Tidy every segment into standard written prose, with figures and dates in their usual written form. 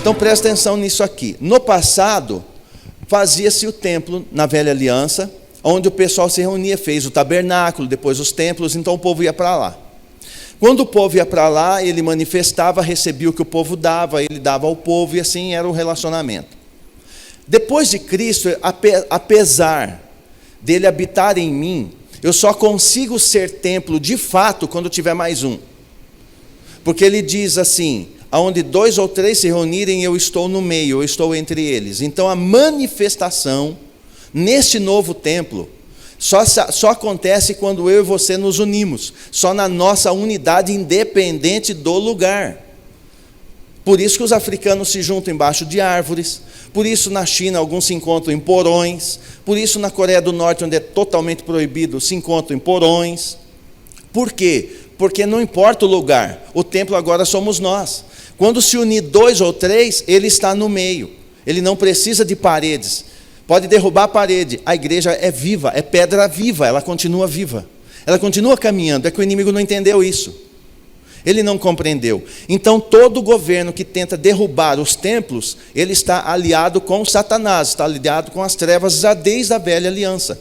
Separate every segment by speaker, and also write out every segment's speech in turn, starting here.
Speaker 1: Então presta atenção nisso aqui. No passado, fazia-se o templo na velha aliança, onde o pessoal se reunia, fez o tabernáculo, depois os templos, então o povo ia para lá. Quando o povo ia para lá, ele manifestava, recebia o que o povo dava, ele dava ao povo, e assim era o relacionamento. Depois de Cristo, apesar dele habitar em mim, eu só consigo ser templo de fato quando tiver mais um. Porque ele diz assim: aonde 2 ou 3 se reunirem, eu estou no meio, eu estou entre eles. Então a manifestação neste novo templo só acontece quando eu e você nos unimos, só na nossa unidade independente do lugar. Por isso que os africanos se juntam embaixo de árvores, por isso na China alguns se encontram em porões, por isso na Coreia do Norte, onde é totalmente proibido, se encontram em porões. Por quê? Porque não importa o lugar, o templo agora somos nós. Quando se unir 2 ou 3, ele está no meio, ele não precisa de paredes. Pode derrubar a parede, a igreja é viva, é pedra viva, ela continua viva, ela continua caminhando. É que o inimigo não entendeu isso, ele não compreendeu. Então todo governo que tenta derrubar os templos, ele está aliado com Satanás, está aliado com as trevas já desde a velha aliança.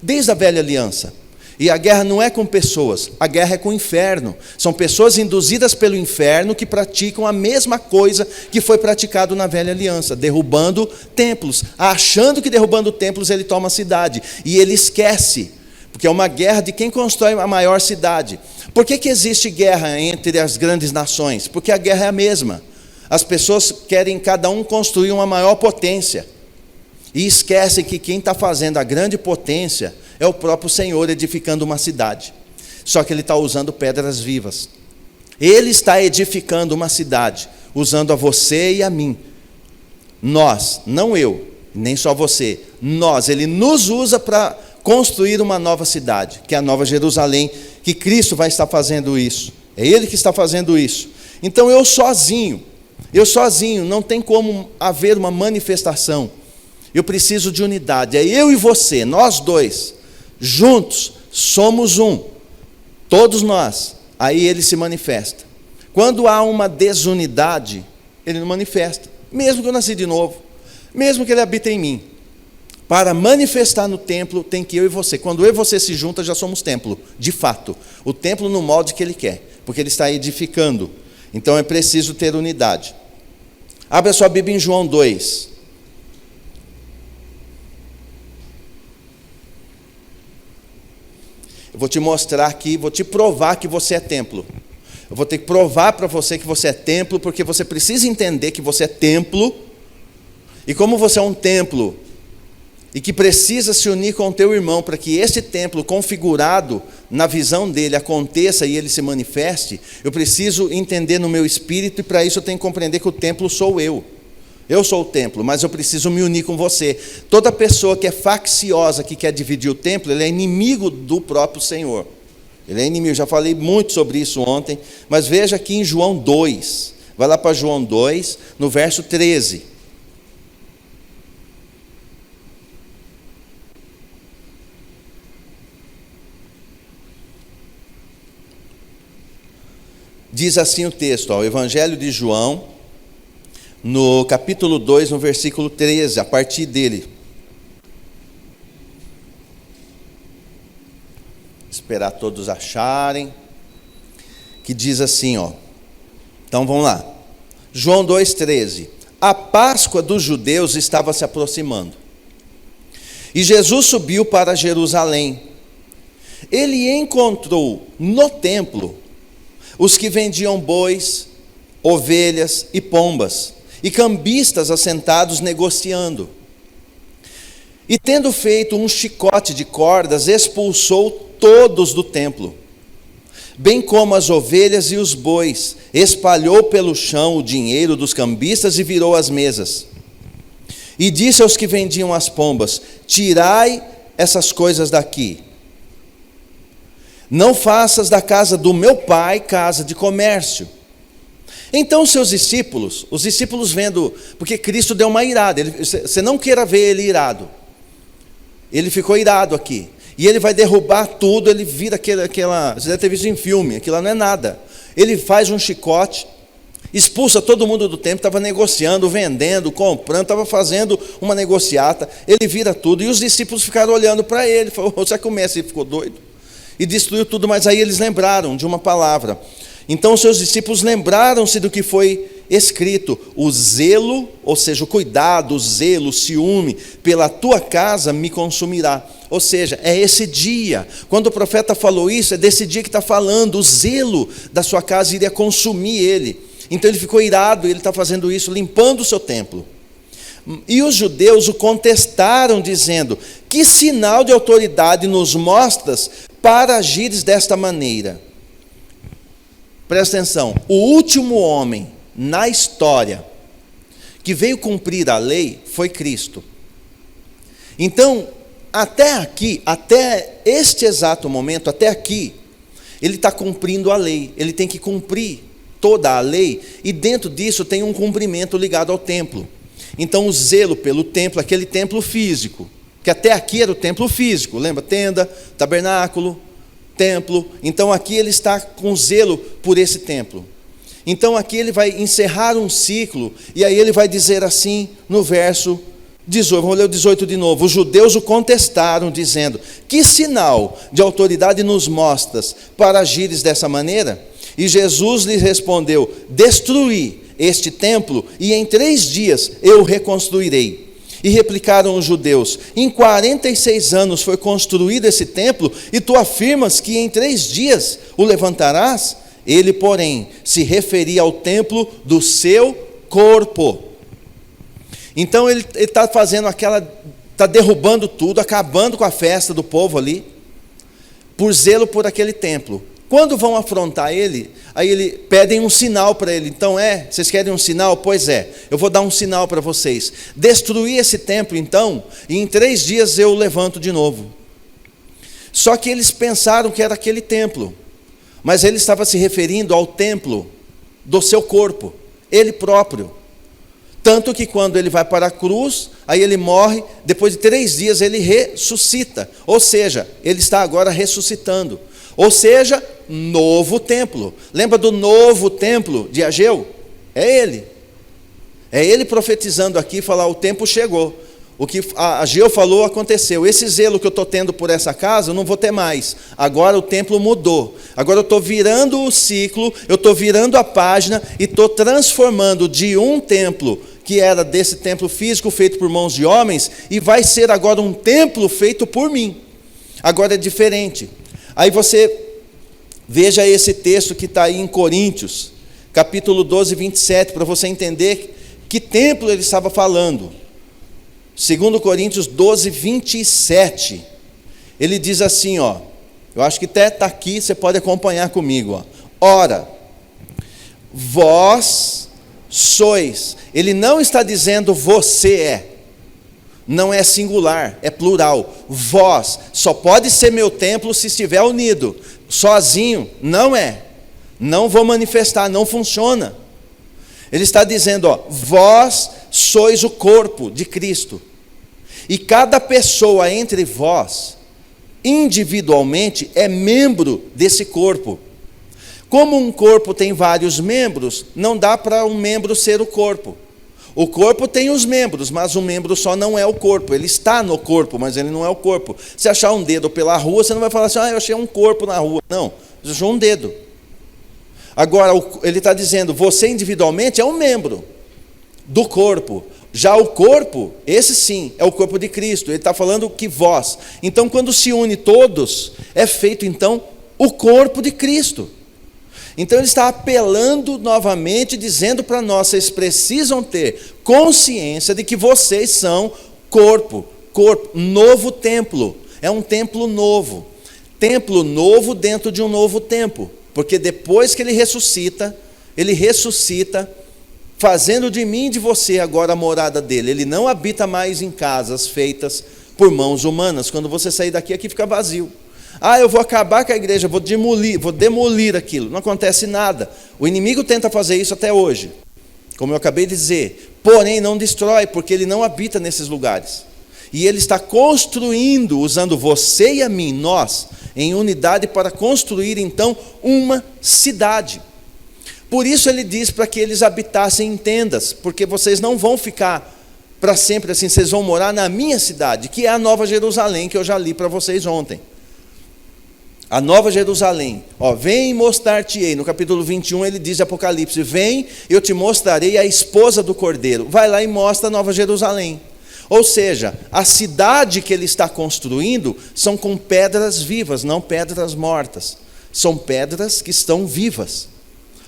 Speaker 1: Desde a velha aliança. E a guerra não é com pessoas, a guerra é com o inferno. São pessoas induzidas pelo inferno que praticam a mesma coisa que foi praticado na velha aliança, derrubando templos, achando que derrubando templos ele toma a cidade. E ele esquece, porque é uma guerra de quem constrói a maior cidade. Por que existe guerra entre as grandes nações? Porque a guerra é a mesma. As pessoas querem cada um construir uma maior potência. E esquecem que quem está fazendo a grande potência é o próprio Senhor edificando uma cidade. Só que ele está usando pedras vivas. Ele está edificando uma cidade, usando a você e a mim. Nós, não eu, nem só você, nós, ele nos usa para construir uma nova cidade, que é a Nova Jerusalém, que Cristo vai estar fazendo isso. É ele que está fazendo isso. Então eu sozinho, não tem como haver uma manifestação. Eu preciso de unidade, é eu e você, nós dois, juntos, somos um, todos nós, aí ele se manifesta. Quando há uma desunidade, ele não manifesta, mesmo que eu nasci de novo, mesmo que ele habite em mim. Para manifestar no templo, tem que eu e você, quando eu e você se juntam, já somos templo, de fato, o templo no molde que ele quer, porque ele está edificando, então é preciso ter unidade. Abra a sua Bíblia em João 2. Eu vou te mostrar aqui, vou te provar que você é templo. Eu vou ter que provar para você que você é templo, porque você precisa entender que você é templo. E como você é um templo, e que precisa se unir com o teu irmão, para que esse templo configurado na visão dele aconteça e ele se manifeste, eu preciso entender no meu espírito, e para isso eu tenho que compreender que o templo sou eu. Eu sou o templo, mas eu preciso me unir com você. Toda pessoa que é facciosa, que quer dividir o templo, ele é inimigo do próprio Senhor. Ele é inimigo, já falei muito sobre isso ontem, mas veja aqui em João 2. Vai lá para João 2, no verso 13. Diz assim o texto, o Evangelho de João, no capítulo 2, no versículo 13, a partir dele. Esperar todos acharem. Que diz assim, Então vamos lá. João 2,13. A Páscoa dos judeus estava se aproximando. E Jesus subiu para Jerusalém. Ele encontrou no templo os que vendiam bois, ovelhas e pombas, e cambistas assentados negociando. E tendo feito um chicote de cordas, expulsou todos do templo, bem como as ovelhas e os bois, espalhou pelo chão o dinheiro dos cambistas e virou as mesas. E disse aos que vendiam as pombas: tirai essas coisas daqui. Não faças da casa do meu pai casa de comércio. Então os discípulos vendo, porque Cristo deu uma irada, você não queira ver ele irado, ele ficou irado aqui, e ele vai derrubar tudo, ele vira aquela, você deve ter visto em filme, aquilo lá não é nada, ele faz um chicote, expulsa todo mundo do templo, estava negociando, vendendo, comprando, estava fazendo uma negociata, ele vira tudo, e os discípulos ficaram olhando para ele, falaram, será que o mestre ficou doido? E destruiu tudo, mas aí eles lembraram de uma palavra. Então os seus discípulos lembraram-se do que foi escrito, o zelo, ou seja, o cuidado, o zelo, o ciúme pela tua casa me consumirá. Ou seja, é esse dia, quando o profeta falou isso, é desse dia que está falando, o zelo da sua casa iria consumir ele. Então ele ficou irado, ele está fazendo isso, limpando o seu templo. E os judeus o contestaram, dizendo, que sinal de autoridade nos mostras para agires desta maneira? Presta atenção, o último homem na história que veio cumprir a lei foi Cristo. Então, até aqui, até este exato momento, até aqui, ele está cumprindo a lei, ele tem que cumprir toda a lei, e dentro disso tem um cumprimento ligado ao templo. Então o zelo pelo templo, aquele templo físico, que até aqui era o templo físico, lembra? Tenda, tabernáculo, templo. Então aqui ele está com zelo por esse templo. Então aqui ele vai encerrar um ciclo, e aí ele vai dizer assim no verso 18, vamos ler o 18 de novo. Os judeus o contestaram, dizendo, que sinal de autoridade nos mostras para agires dessa maneira? E Jesus lhes respondeu, destruí este templo, e em 3 dias eu o reconstruirei. E replicaram os judeus, em 46 anos foi construído esse templo, e tu afirmas que em 3 dias o levantarás? Ele, porém, se referia ao templo do seu corpo. Então ele está fazendo está derrubando tudo, acabando com a festa do povo ali, por zelo por aquele templo. Quando vão afrontar ele, aí pedem um sinal para ele. Então vocês querem um sinal? Pois é, eu vou dar um sinal para vocês. Destruir esse templo então, e em 3 dias eu o levanto de novo. Só que eles pensaram que era aquele templo, mas ele estava se referindo ao templo do seu corpo, ele próprio. Tanto que quando ele vai para a cruz, aí ele morre, depois de 3 dias ele ressuscita. Ou seja, ele está agora ressuscitando. Ou seja, novo templo. Lembra do novo templo de Ageu? É ele. É ele profetizando aqui, falar, o tempo chegou. O que Ageu falou aconteceu. Esse zelo que eu estou tendo por essa casa, eu não vou ter mais. Agora o templo mudou. Agora eu estou virando o ciclo, eu estou virando a página e estou transformando de um templo, que era desse templo físico feito por mãos de homens, e vai ser agora um templo feito por mim. Agora é diferente. Aí você veja esse texto que está aí em Coríntios, capítulo 12, 27, para você entender que templo ele estava falando. 2 Coríntios 12, 27, ele diz assim, eu acho que até está aqui, você pode acompanhar comigo. Ora, vós sois, ele não está dizendo você é, não é singular, é plural. Vós, só pode ser meu templo se estiver unido, sozinho, não é, não vou manifestar, não funciona. Ele está dizendo, vós sois o corpo de Cristo, e cada pessoa entre vós, individualmente, é membro desse corpo. Como um corpo tem vários membros, não dá para um membro ser o corpo. O corpo tem os membros, mas um membro só não é o corpo. Ele está no corpo, mas ele não é o corpo. Se achar um dedo pela rua, você não vai falar assim, eu achei um corpo na rua. Não, você achou um dedo. Agora, ele está dizendo, você individualmente é um membro do corpo. Já o corpo, esse sim, é o corpo de Cristo. Ele está falando que vós. Então, quando se une todos, é feito então o corpo de Cristo. Então ele está apelando novamente, dizendo para nós, vocês precisam ter consciência de que vocês são corpo, novo templo, é um templo novo dentro de um novo templo, porque depois que ele ressuscita fazendo de mim e de você agora a morada dele. Ele não habita mais em casas feitas por mãos humanas. Quando você sair daqui, aqui fica vazio. Eu vou acabar com a igreja, vou demolir aquilo. Não acontece nada. O inimigo tenta fazer isso até hoje, como eu acabei de dizer. Porém, não destrói, porque ele não habita nesses lugares. E ele está construindo, usando você e a mim, nós, em unidade para construir então uma cidade. Por isso ele diz para que eles habitassem em tendas, porque vocês não vão ficar para sempre assim, vocês vão morar na minha cidade, que é a Nova Jerusalém, que eu já li para vocês ontem. A Nova Jerusalém, vem mostrar-te-ei, no capítulo 21 ele diz, Apocalipse, vem, eu te mostrarei a esposa do Cordeiro. Vai lá e mostra a Nova Jerusalém. Ou seja, a cidade que ele está construindo são com pedras vivas, não pedras mortas. São pedras que estão vivas.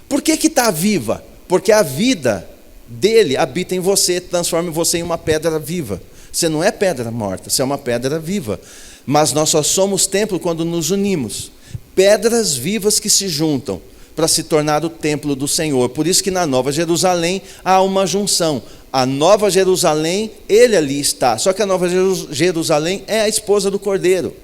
Speaker 1: Por que está viva? Porque a vida dele habita em você, transforma você em uma pedra viva. Você não é pedra morta, você é uma pedra viva. Mas nós só somos templo quando nos unimos. Pedras vivas que se juntam para se tornar o templo do Senhor. Por isso que na Nova Jerusalém há uma junção. A Nova Jerusalém, ele ali está. Só que a Nova Jerusalém é a esposa do Cordeiro.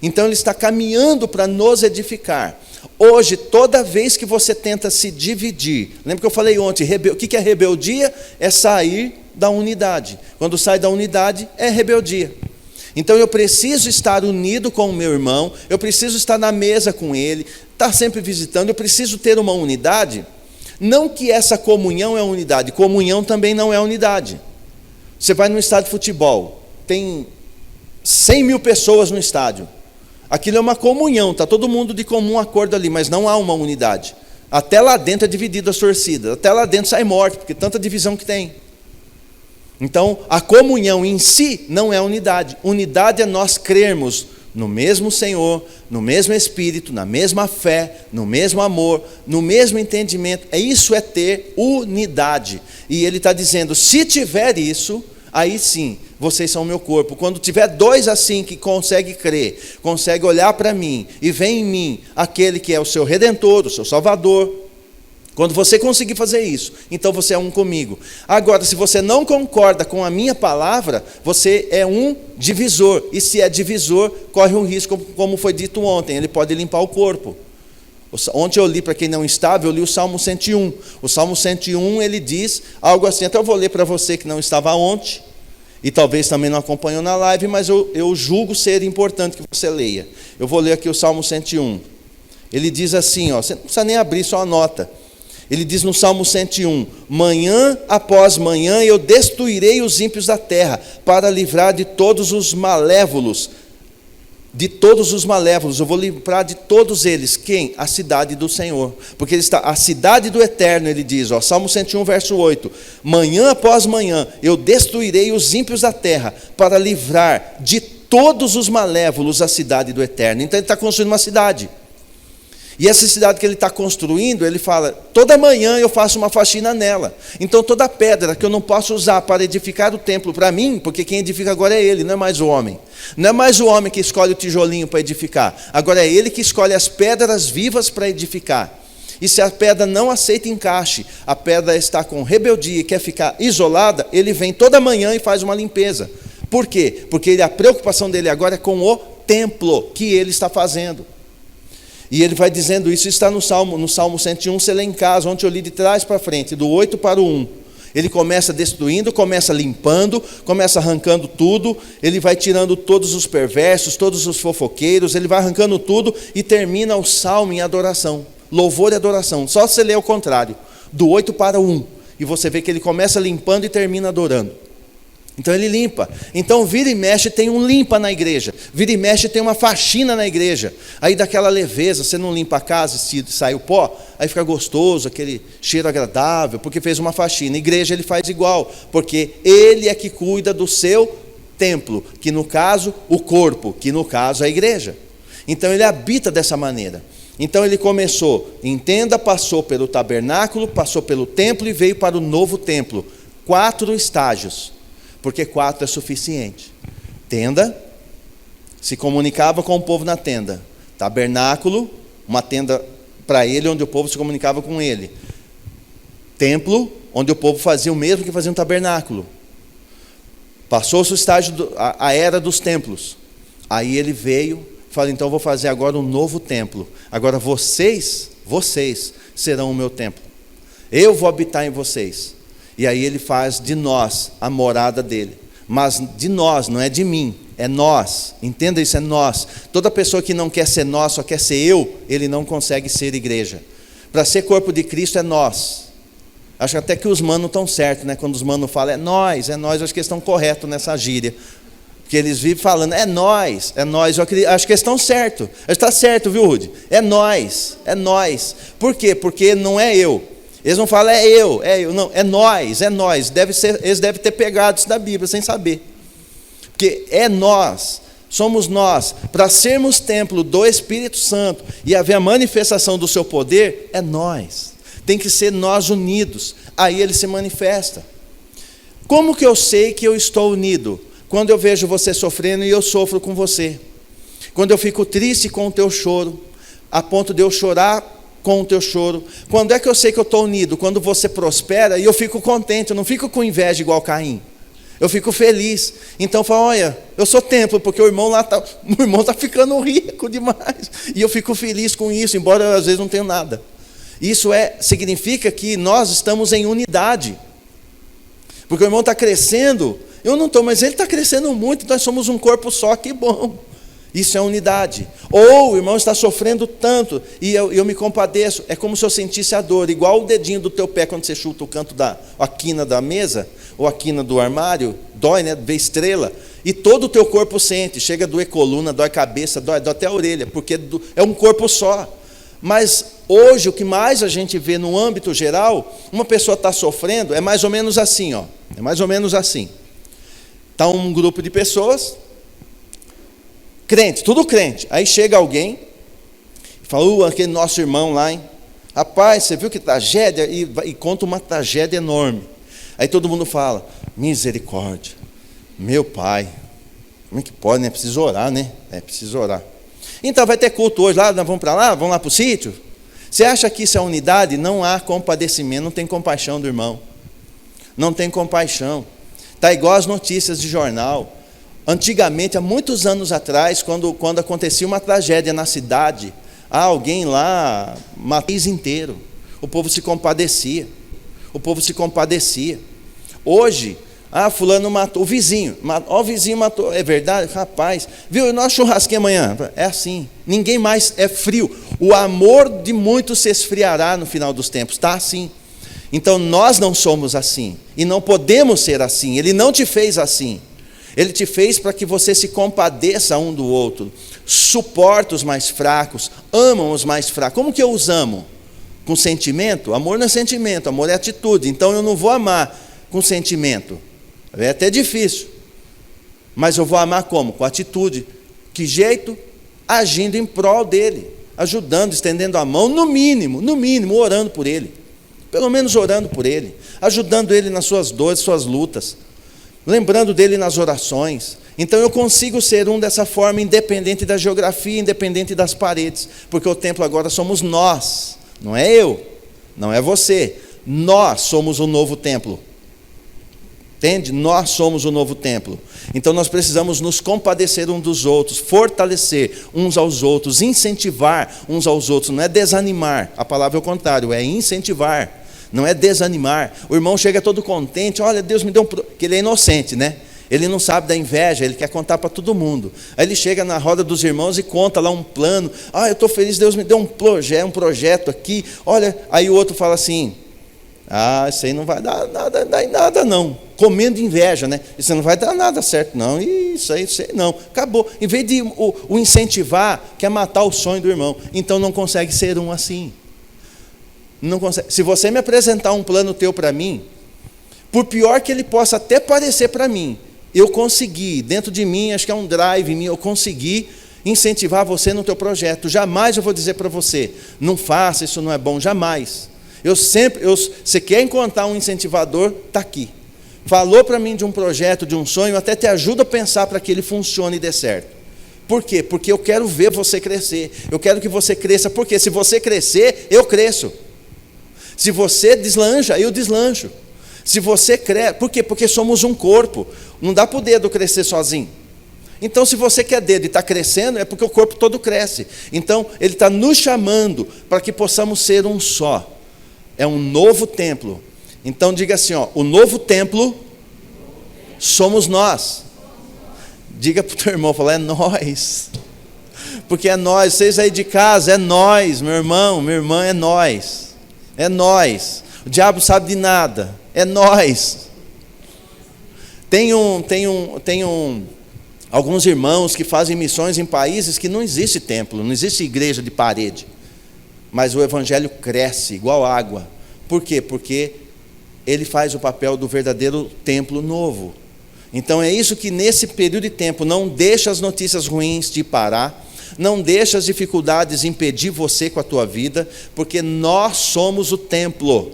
Speaker 1: Então ele está caminhando para nos edificar. Hoje, toda vez que você tenta se dividir, lembra que eu falei ontem, o que é rebeldia? É sair da unidade. Quando sai da unidade, é rebeldia. Então eu preciso estar unido com o meu irmão, eu preciso estar na mesa com ele, estar sempre visitando, eu preciso ter uma unidade. Não que essa comunhão é unidade, comunhão também não é unidade. Você vai num estádio de futebol, tem 100 mil pessoas no estádio. Aquilo é uma comunhão, está todo mundo de comum acordo ali, mas não há uma unidade. Até lá dentro é dividido as torcidas, até lá dentro sai morte, porque tanta divisão que tem. Então, a comunhão em si não é unidade. Unidade é nós crermos no mesmo Senhor, no mesmo Espírito, na mesma fé, no mesmo amor, no mesmo entendimento. Isso é ter unidade. E ele está dizendo, se tiver isso, aí sim, vocês são o meu corpo. Quando tiver dois assim que conseguem crer, conseguem olhar para mim e vem em mim aquele que é o seu Redentor, o seu Salvador, quando você conseguir fazer isso, então você é um comigo. Agora, se você não concorda com a minha palavra, você é um divisor. E se é divisor, corre um risco, como foi dito ontem, ele pode limpar o corpo. Ontem eu li, para quem não estava, eu li o Salmo 101. O Salmo 101, ele diz algo assim, até eu vou ler para você que não estava ontem, e talvez também não acompanhou na live, mas eu julgo ser importante que você leia. Eu vou ler aqui o Salmo 101. Ele diz assim, você não precisa nem abrir, só anota. Ele diz no Salmo 101, manhã após manhã eu destruirei os ímpios da terra, para livrar de todos os malévolos. De todos os malévolos, eu vou livrar de todos eles. Quem? A cidade do Senhor. Porque ele está, a cidade do Eterno, ele diz, Salmo 101, verso 8. Manhã após manhã eu destruirei os ímpios da terra, para livrar de todos os malévolos a cidade do Eterno. Então ele está construindo uma cidade. E essa cidade que ele está construindo, ele fala, toda manhã eu faço uma faxina nela. Então toda pedra que eu não posso usar para edificar o templo para mim, porque quem edifica agora é ele, não é mais o homem. Não é mais o homem que escolhe o tijolinho para edificar. Agora é ele que escolhe as pedras vivas para edificar. E se a pedra não aceita encaixe, a pedra está com rebeldia e quer ficar isolada, ele vem toda manhã e faz uma limpeza. Por quê? Porque a preocupação dele agora é com o templo que ele está fazendo. E ele vai dizendo isso, está no Salmo 101, você lê em casa, ontem eu li de trás para frente, do 8 para o 1. Ele começa destruindo, começa limpando, começa arrancando tudo, ele vai tirando todos os perversos, todos os fofoqueiros, ele vai arrancando tudo e termina o salmo em adoração, louvor e adoração. Só você lê o contrário, do 8 para o 1, e você vê que ele começa limpando e termina adorando. Então ele limpa. Então vira e mexe tem um limpa na igreja. Vira e mexe tem uma faxina na igreja. Aí daquela leveza, você não limpa a casa e sai o pó, aí fica gostoso, aquele cheiro agradável, porque fez uma faxina. A igreja ele faz igual, porque ele é que cuida do seu templo, que no caso o corpo, que no caso a igreja. Então ele habita dessa maneira. Então ele começou, entenda, passou pelo tabernáculo, passou pelo templo e veio para o novo templo. 4 estágios. Porque 4 é suficiente. Tenda, se comunicava com o povo na tenda. Tabernáculo, uma tenda para ele, onde o povo se comunicava com ele. Templo, onde o povo fazia o mesmo que fazia um tabernáculo. Passou-se o estágio, a era dos templos. Aí ele veio, falou, então eu vou fazer agora um novo templo. Agora vocês serão o meu templo. Eu vou habitar em vocês. E aí ele faz de nós a morada dele. Mas de nós, não é de mim, é nós. Entenda isso, é nós. Toda pessoa que não quer ser nós, só quer ser eu, ele não consegue ser igreja. Para ser corpo de Cristo é nós. Acho até que os manos estão certos, né? Quando os manos falam, é nós, acho que eles estão corretos nessa gíria. Porque eles vivem falando, é nós. Eu acho que eles estão certos. Está certo, viu, Rudy? É nós. Por quê? Porque não é eu. Eles não falam, é eu, não, é nós. Eles devem ter pegado isso da Bíblia, sem saber. Porque é nós, somos nós. Para sermos templo do Espírito Santo e haver a manifestação do seu poder, é nós. Tem que ser nós unidos. Aí ele se manifesta. Como que eu sei que eu estou unido? Quando eu vejo você sofrendo e eu sofro com você. Quando eu fico triste com o teu choro, a ponto de eu chorar com o teu choro. Quando é que eu sei que eu estou unido? Quando você prospera e eu fico contente, eu não fico com inveja igual Caim. Eu fico feliz. Então eu falo, olha, eu sou templo, porque o irmão está ficando rico demais. E eu fico feliz com isso, embora eu às vezes não tenha nada. Isso significa que nós estamos em unidade. Porque o irmão está crescendo, eu não estou, mas ele está crescendo muito, nós somos um corpo só, que bom. Isso é unidade. Ou o irmão está sofrendo tanto, e eu me compadeço, é como se eu sentisse a dor, igual o dedinho do teu pé, quando você chuta o canto a quina da mesa, ou a quina do armário, dói, né, vê estrela, e todo o teu corpo sente, chega a doer coluna, dói cabeça, dói até a orelha, porque é um corpo só. Mas hoje o que mais a gente vê no âmbito geral, uma pessoa está sofrendo, é mais ou menos assim, ó. É mais ou menos assim. Está um grupo de pessoas, crente, tudo crente. Aí chega alguém e fala, aquele nosso irmão lá, hein? Rapaz, você viu que tragédia? E conta uma tragédia enorme. Aí todo mundo fala, misericórdia, meu pai, como é que pode, né? Precisa orar, né? Precisa orar. Então vai ter culto hoje lá, nós vamos para lá, vamos lá para o sítio. Você acha que isso é unidade? Não há compadecimento, não tem compaixão do irmão. Não tem compaixão. Está igual as notícias de jornal. Antigamente, há muitos anos atrás, quando acontecia uma tragédia na cidade, alguém lá matou o país inteiro. O povo se compadecia. Hoje, fulano matou, o vizinho matou, é verdade? Rapaz, viu, nós churrasquinho amanhã, é assim, ninguém mais é frio, o amor de muitos se esfriará no final dos tempos, está assim. Então nós não somos assim, e não podemos ser assim, ele não te fez assim, ele te fez para que você se compadeça um do outro, suporta os mais fracos, ama os mais fracos. Como que eu os amo? Com sentimento? Amor não é sentimento, amor é atitude, então eu não vou amar com sentimento. É até difícil, mas eu vou amar como? Com atitude. Que jeito? Agindo em prol dele, ajudando, estendendo a mão, no mínimo, orando por ele, pelo menos orando por ele, ajudando ele nas suas dores, suas lutas, lembrando dele nas orações. Então eu consigo ser dessa forma, independente da geografia, independente das paredes, porque o templo agora somos nós, não é eu, não é você, nós somos o novo templo. Entende? Nós somos o novo templo. Então nós precisamos nos compadecer uns dos outros, fortalecer uns aos outros, incentivar uns aos outros. Não é desanimar, a palavra é o contrário, é incentivar, não é desanimar. O irmão chega todo contente, olha, Deus me deu que ele é inocente, né? Ele não sabe da inveja, ele quer contar para todo mundo. Aí ele chega na roda dos irmãos e conta lá um plano. Eu estou feliz, Deus me deu um projeto aqui. Olha, aí o outro fala assim, isso aí não vai dar nada não. Comendo inveja, né? Isso não vai dar nada certo, não. Isso aí não. Acabou. Em vez de o incentivar, quer matar o sonho do irmão. Então não consegue ser um assim. Não consegue. Se você me apresentar um plano teu para mim, por pior que ele possa até parecer para mim, eu consegui, dentro de mim, acho que é um drive em mim, eu consegui incentivar você no teu projeto. Jamais eu vou dizer para você, não faça, isso não é bom, jamais. Você quer encontrar um incentivador, está aqui. Falou para mim de um projeto, de um sonho, até te ajuda a pensar para que ele funcione e dê certo. Por quê? Porque eu quero ver você crescer. Eu quero que você cresça, porque se você crescer, eu cresço. Se você deslancha, eu deslancho. Se você cresce, por quê? Porque somos um corpo. Não dá para o dedo crescer sozinho. Então, se você quer dedo e está crescendo, é porque o corpo todo cresce. Então, ele está nos chamando para que possamos ser um só. É um novo templo. Então diga assim, o novo templo somos nós. Diga para o teu irmão, fala, é nós. Porque é nós, vocês aí de casa, é nós, meu irmão, minha irmã, é nós. É nós. O diabo sabe de nada, é nós. Tem alguns irmãos que fazem missões em países que não existe templo, não existe igreja de parede. Mas o evangelho cresce igual água. Por quê? Porque ele faz o papel do verdadeiro templo novo. Então é isso que nesse período de tempo não deixa as notícias ruins te parar, não deixa as dificuldades impedir você com a tua vida, porque nós somos o templo,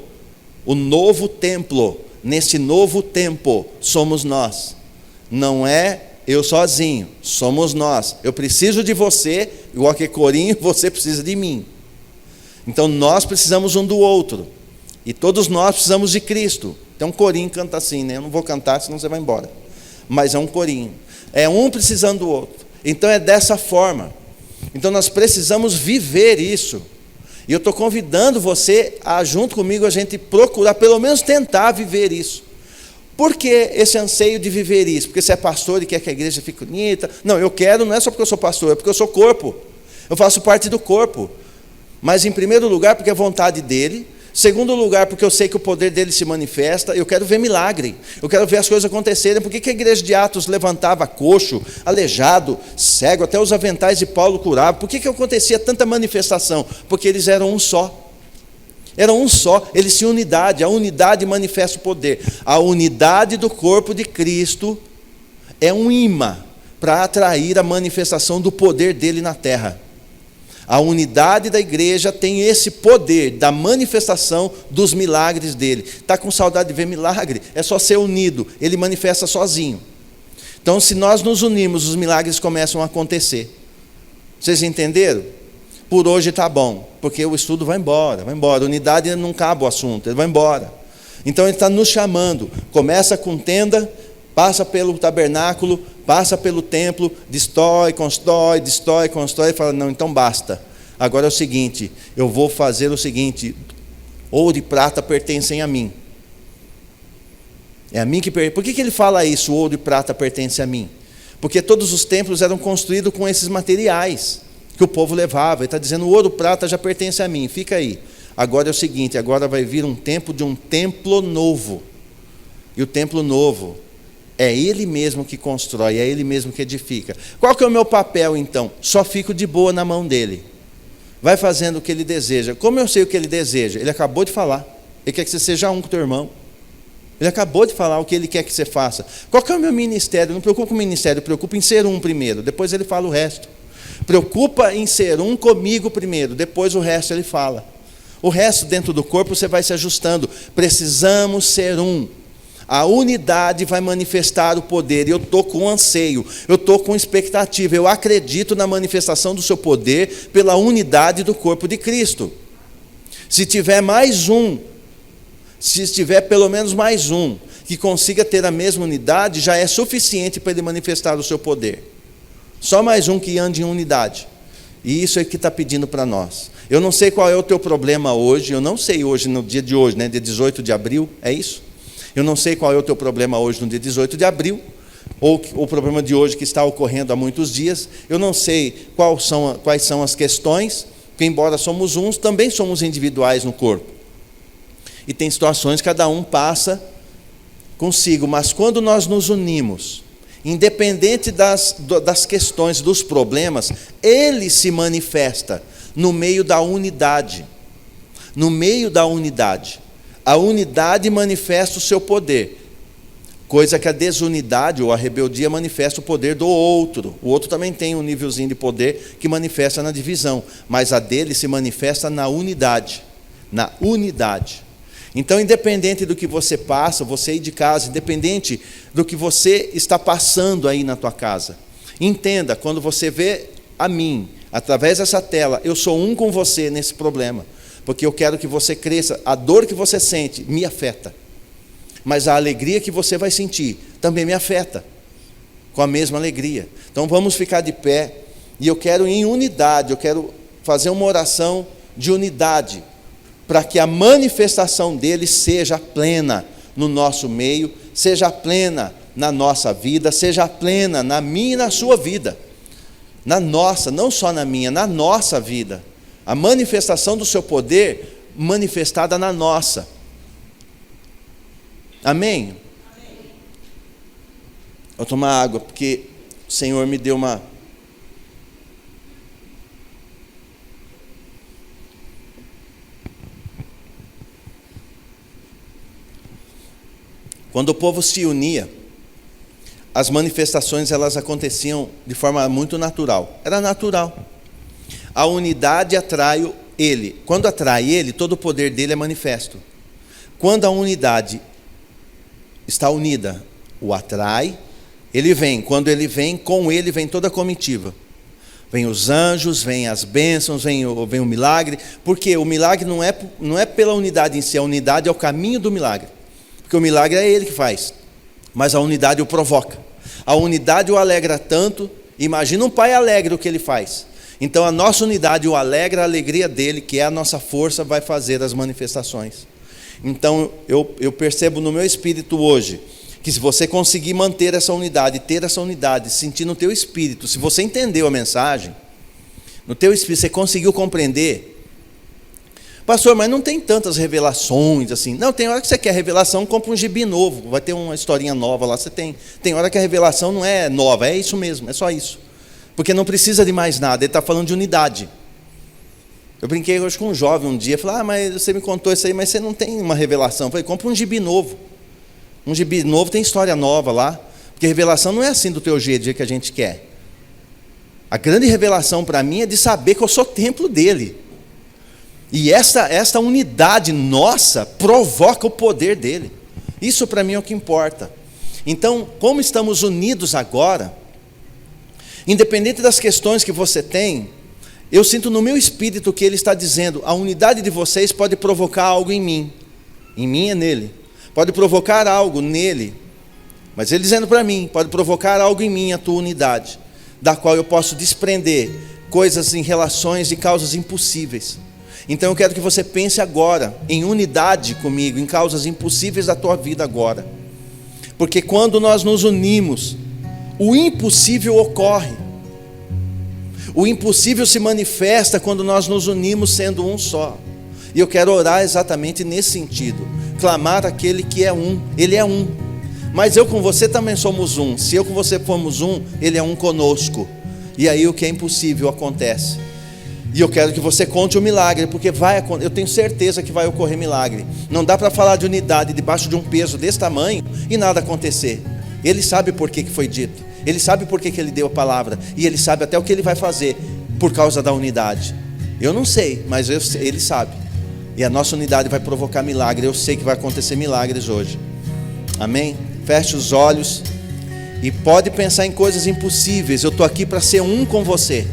Speaker 1: o novo templo. Nesse novo tempo somos nós. Não é eu sozinho, somos nós. Eu preciso de você, igual que Corinho, você precisa de mim. Então nós precisamos um do outro. E todos nós precisamos de Cristo. Então Corinho canta assim, né? Eu não vou cantar, senão você vai embora. Mas é um corinho. É um precisando do outro. Então é dessa forma. Então nós precisamos viver isso. E eu estou convidando você a, junto comigo, a gente procurar, pelo menos tentar viver isso. Por que esse anseio de viver isso? Porque você é pastor e quer que a igreja fique bonita? Não, eu quero, não é só porque eu sou pastor, é porque eu sou corpo. Eu faço parte do corpo. Mas em primeiro lugar, porque é vontade dele. Segundo lugar, porque eu sei que o poder dele se manifesta. Eu quero ver milagre, eu quero ver as coisas acontecerem. Por que a igreja de Atos levantava coxo, aleijado, cego, até os aventais de Paulo curava? Por que acontecia tanta manifestação? Porque eles eram um só. Eram um só, eles tinham unidade. A unidade manifesta o poder. A unidade do corpo de Cristo é um imã para atrair a manifestação do poder dele na terra. A unidade da igreja tem esse poder da manifestação dos milagres dele. Está com saudade de ver milagre? É só ser unido, ele manifesta sozinho. Então, se nós nos unirmos, os milagres começam a acontecer. Vocês entenderam? Por hoje está bom, porque o estudo vai embora. Unidade não cabe o assunto, ele vai embora. Então ele está nos chamando. Começa com tenda, passa pelo tabernáculo, passa pelo templo, destrói, constrói, e fala, não, então basta. Agora é o seguinte, eu vou fazer o seguinte, ouro e prata pertencem a mim. É a mim que pertence. Por que ele fala isso, ouro e prata pertencem a mim? Porque todos os templos eram construídos com esses materiais que o povo levava. Ele está dizendo, o ouro e prata já pertence a mim, fica aí. Agora é o seguinte, agora vai vir um tempo de um templo novo. E o templo novo é Ele mesmo que constrói, é Ele mesmo que edifica. Qual que é o meu papel então? Só fico de boa na mão dele. Vai fazendo o que Ele deseja. Como eu sei o que Ele deseja? Ele acabou de falar. Ele quer que você seja um com o teu irmão. Ele acabou de falar o que Ele quer que você faça. Qual que é o meu ministério? Não preocupa com o ministério, preocupa em ser um primeiro. Depois Ele fala o resto. Preocupa em ser um comigo primeiro. Depois o resto Ele fala. O resto dentro do corpo você vai se ajustando. Precisamos ser um. A unidade vai manifestar o poder. E eu estou com anseio, eu estou com expectativa. Eu acredito na manifestação do seu poder pela unidade do corpo de Cristo. Se tiver mais um, se tiver pelo menos mais um que consiga ter a mesma unidade, já é suficiente para ele manifestar o seu poder. Só mais um que ande em unidade. E isso é o que está pedindo para nós. Eu não sei qual é o teu problema hoje. Eu não sei hoje, no dia de hoje, né, dia 18 de abril, é isso? Eu não sei qual é o teu problema hoje no dia 18 de abril, ou o problema de hoje que está ocorrendo há muitos dias. Eu não sei quais são as questões, porque embora somos uns, também somos individuais no corpo. E tem situações que cada um passa consigo, mas quando nós nos unimos, independente das questões, dos problemas, Ele se manifesta no meio da unidade. No meio da unidade. A unidade manifesta o seu poder, coisa que a desunidade ou a rebeldia manifesta o poder do outro. O outro também tem um nívelzinho de poder que manifesta na divisão, mas a dele se manifesta na unidade. Na unidade. Então, independente do que você passa, você aí de casa, independente do que você está passando aí na tua casa, entenda, quando você vê a mim, através dessa tela, eu sou um com você nesse problema. Porque eu quero que você cresça. A dor que você sente me afeta. Mas a alegria que você vai sentir também me afeta. Com a mesma alegria. Então vamos ficar de pé. E eu quero em unidade, eu quero fazer uma oração de unidade. Para que a manifestação dele seja plena no nosso meio. Seja plena na nossa vida. Seja plena na minha e na sua vida. na nossa, não só na minha, na nossa vida. A manifestação do seu poder manifestada na nossa. Amém? Vou tomar água, porque o Senhor me deu uma... Quando o povo se unia, as manifestações elas aconteciam de forma muito natural. Era natural. A unidade atrai ele. Quando atrai ele, todo o poder dele é manifesto. Quando a unidade está unida, o atrai, ele vem. Quando ele vem, com ele vem toda a comitiva. Vem os anjos, vem as bênçãos, vem o milagre. Porque o milagre não é pela unidade em si, a unidade é o caminho do milagre. Porque o milagre é ele que faz, mas a unidade o provoca. A unidade o alegra tanto. Imagina um pai alegre o que ele faz. Então a nossa unidade o alegra, a alegria dele, que é a nossa força, vai fazer as manifestações. Então eu percebo no meu espírito hoje, que se você conseguir manter essa unidade, ter essa unidade, sentir no teu espírito, se você entendeu a mensagem, no teu espírito, você conseguiu compreender. Pastor, mas não tem tantas revelações assim. Não, tem hora que você quer revelação, compra um gibi novo, vai ter uma historinha nova lá, você tem. Tem hora que a revelação não é nova, é isso mesmo, é só isso. Porque não precisa de mais nada, ele está falando de unidade. Eu brinquei hoje com um jovem um dia, falei, mas você me contou isso aí, mas você não tem uma revelação. Eu falei, compra um gibi novo. Um gibi novo tem história nova lá, porque revelação não é assim do teu jeito, do jeito que a gente quer. A grande revelação para mim é de saber que eu sou templo dele. E esta unidade nossa provoca o poder dele. Isso para mim é o que importa. Então, como estamos unidos agora, independente das questões que você tem, eu sinto no meu espírito que ele está dizendo, a unidade de vocês pode provocar algo em mim. Em mim é nele. Pode provocar algo nele. Mas ele dizendo para mim, pode provocar algo em mim, a tua unidade, da qual eu posso desprender coisas em relações e causas impossíveis. Então eu quero que você pense agora em unidade comigo, em causas impossíveis da tua vida agora. Porque quando nós nos unimos, o impossível ocorre. O impossível se manifesta quando nós nos unimos sendo um só. E eu quero orar exatamente nesse sentido. Clamar aquele que é um, ele é um. Mas eu com você também somos um. Se eu com você formos um, ele é um conosco. E aí o que é impossível acontece. E eu quero que você conte o milagre, porque eu tenho certeza que vai ocorrer milagre. Não dá para falar de unidade debaixo de um peso desse tamanho e nada acontecer. Ele sabe por que foi dito. Ele sabe por que ele deu a palavra. E ele sabe até o que ele vai fazer por causa da unidade. Eu não sei, mas ele sabe. E a nossa unidade vai provocar milagre. Eu sei que vai acontecer milagres hoje. Amém? Feche os olhos e pode pensar em coisas impossíveis. Eu estou aqui para ser um com você.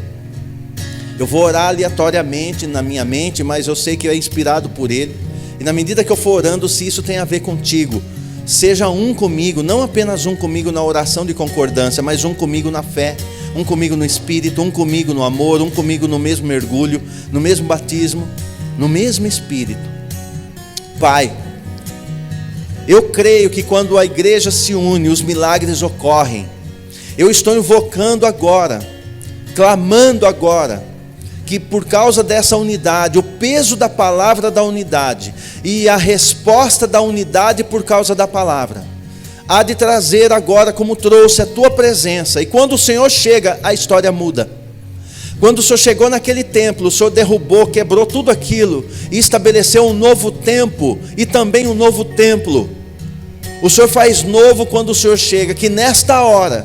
Speaker 1: Eu vou orar aleatoriamente na minha mente, mas eu sei que é inspirado por Ele. E na medida que eu for orando, se isso tem a ver contigo, seja um comigo, não apenas um comigo na oração de concordância, mas um comigo na fé, um comigo no Espírito, um comigo no amor, um comigo no mesmo mergulho, no mesmo batismo, no mesmo Espírito. Pai, eu creio que quando a igreja se une, os milagres ocorrem. Eu estou invocando agora, clamando agora, que por causa dessa unidade, o peso da palavra da unidade e a resposta da unidade por causa da palavra, há de trazer agora como trouxe a tua presença. E quando o Senhor chega, a história muda. Quando o Senhor chegou naquele templo, o Senhor derrubou, quebrou tudo aquilo e estabeleceu um novo tempo e também um novo templo. O Senhor faz novo quando o Senhor chega, que nesta hora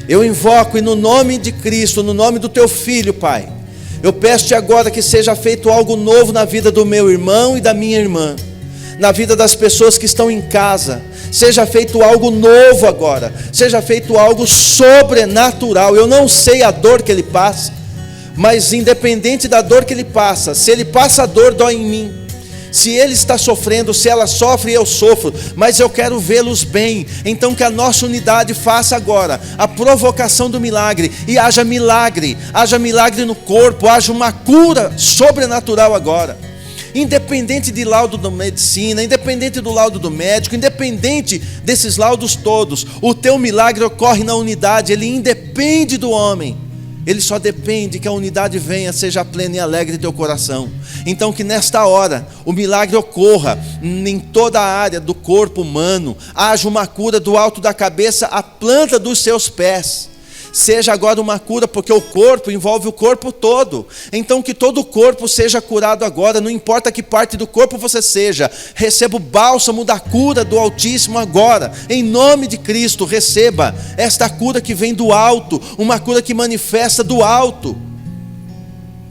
Speaker 1: eu invoco e no nome de Cristo, no nome do teu Filho, Pai, eu peço-te agora que seja feito algo novo na vida do meu irmão e da minha irmã, na vida das pessoas que estão em casa. Seja feito algo novo agora, seja feito algo sobrenatural. Eu não sei a dor que ele passa, mas independente da dor que ele passa, se ele passa a dor, dói em mim. Se ele está sofrendo, se ela sofre, eu sofro, mas eu quero vê-los bem. Então que a nossa unidade faça agora a provocação do milagre, e haja milagre no corpo, haja uma cura sobrenatural agora. Independente de laudo da medicina, independente do laudo do médico, independente desses laudos todos, o teu milagre ocorre na unidade, ele independe do homem. Ele só depende que a unidade venha, seja plena e alegre teu coração. Então que nesta hora o milagre ocorra em toda a área do corpo humano. Haja uma cura do alto da cabeça à planta dos seus pés. Seja agora uma cura, porque o corpo envolve o corpo todo. Então que todo o corpo seja curado agora, não importa que parte do corpo você seja. Receba o bálsamo da cura do Altíssimo agora. Em nome de Cristo, receba esta cura que vem do alto, uma cura que manifesta do alto,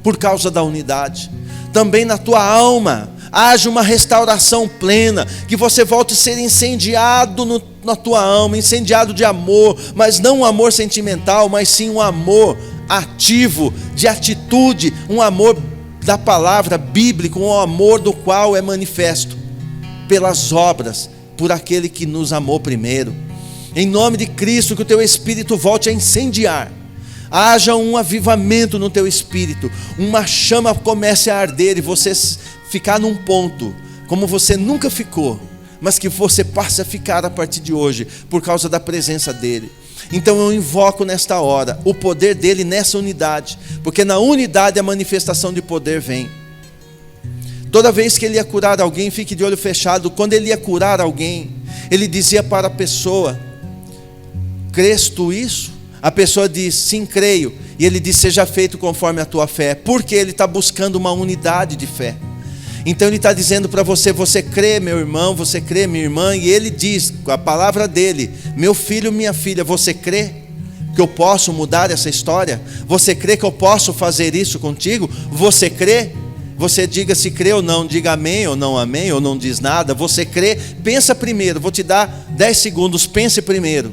Speaker 1: por causa da unidade. Também na tua alma, haja uma restauração plena, que você volte a ser incendiado na tua alma, incendiado de amor, mas não um amor sentimental, mas sim um amor ativo, de atitude, um amor da palavra bíblica, um amor do qual é manifesto pelas obras, por aquele que nos amou primeiro. Em nome de Cristo, que o teu espírito volte a incendiar. Haja um avivamento no teu espírito, uma chama comece a arder e você ficar num ponto como você nunca ficou, mas que você passe a ficar a partir de hoje, por causa da presença dele. Então eu invoco nesta hora o poder dele nessa unidade, porque na unidade a manifestação de poder vem. Toda vez que ele ia curar alguém, fique de olho fechado. Quando ele ia curar alguém, ele dizia para a pessoa: crês tu isso? A pessoa diz: sim, creio. E ele diz: seja feito conforme a tua fé. Porque ele está buscando uma unidade de fé. Então ele está dizendo para você: você crê, meu irmão, você crê, minha irmã? E ele diz, com a palavra dele: meu filho, minha filha, você crê que eu posso mudar essa história? Você crê que eu posso fazer isso contigo? Você crê? Você diga se crê ou não, diga amém ou não amém, ou não diz nada. Você crê? Pensa primeiro, vou te dar 10 segundos, pense primeiro.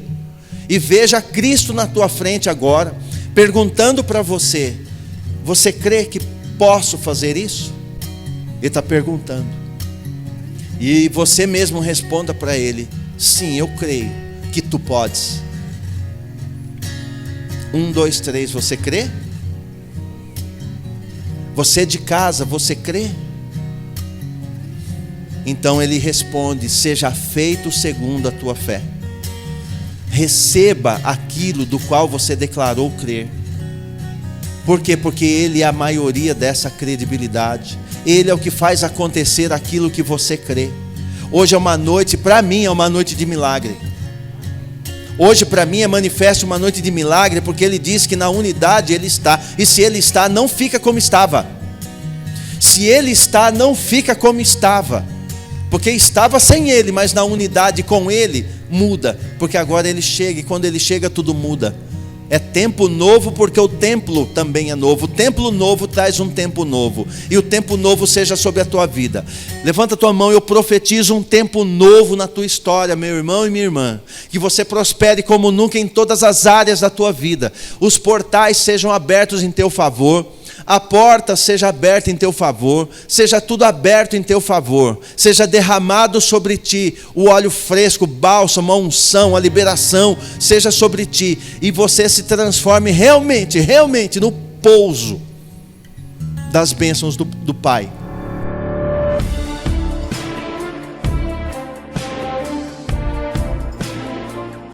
Speaker 1: E veja Cristo na tua frente agora, perguntando para você: você crê que posso fazer isso? Ele está perguntando. E você mesmo responda para ele: sim, eu creio que tu podes. 1, 2, 3, você crê? Você de casa, você crê? Então ele responde: seja feito segundo a tua fé. Receba aquilo do qual você declarou crer. Por quê? Porque ele é a maioria dessa credibilidade. Ele é o que faz acontecer aquilo que você crê. Hoje é uma noite, para mim é uma noite de milagre. Hoje para mim é manifesto uma noite de milagre, porque ele diz que na unidade ele está. E se ele está, não fica como estava. Se ele está, não fica como estava. Porque estava sem ele, mas na unidade com ele muda. Porque agora ele chega, e quando ele chega tudo muda. É tempo novo, porque o templo também é novo. O templo novo traz um tempo novo. E o tempo novo seja sobre a tua vida. Levanta a tua mão e eu profetizo um tempo novo na tua história, meu irmão e minha irmã. Que você prospere como nunca em todas as áreas da tua vida. Os portais sejam abertos em teu favor. A porta seja aberta em teu favor, seja tudo aberto em teu favor, seja derramado sobre ti o óleo fresco, o bálsamo, a unção, a liberação, seja sobre ti, e você se transforme realmente no pouso das bênçãos do Pai.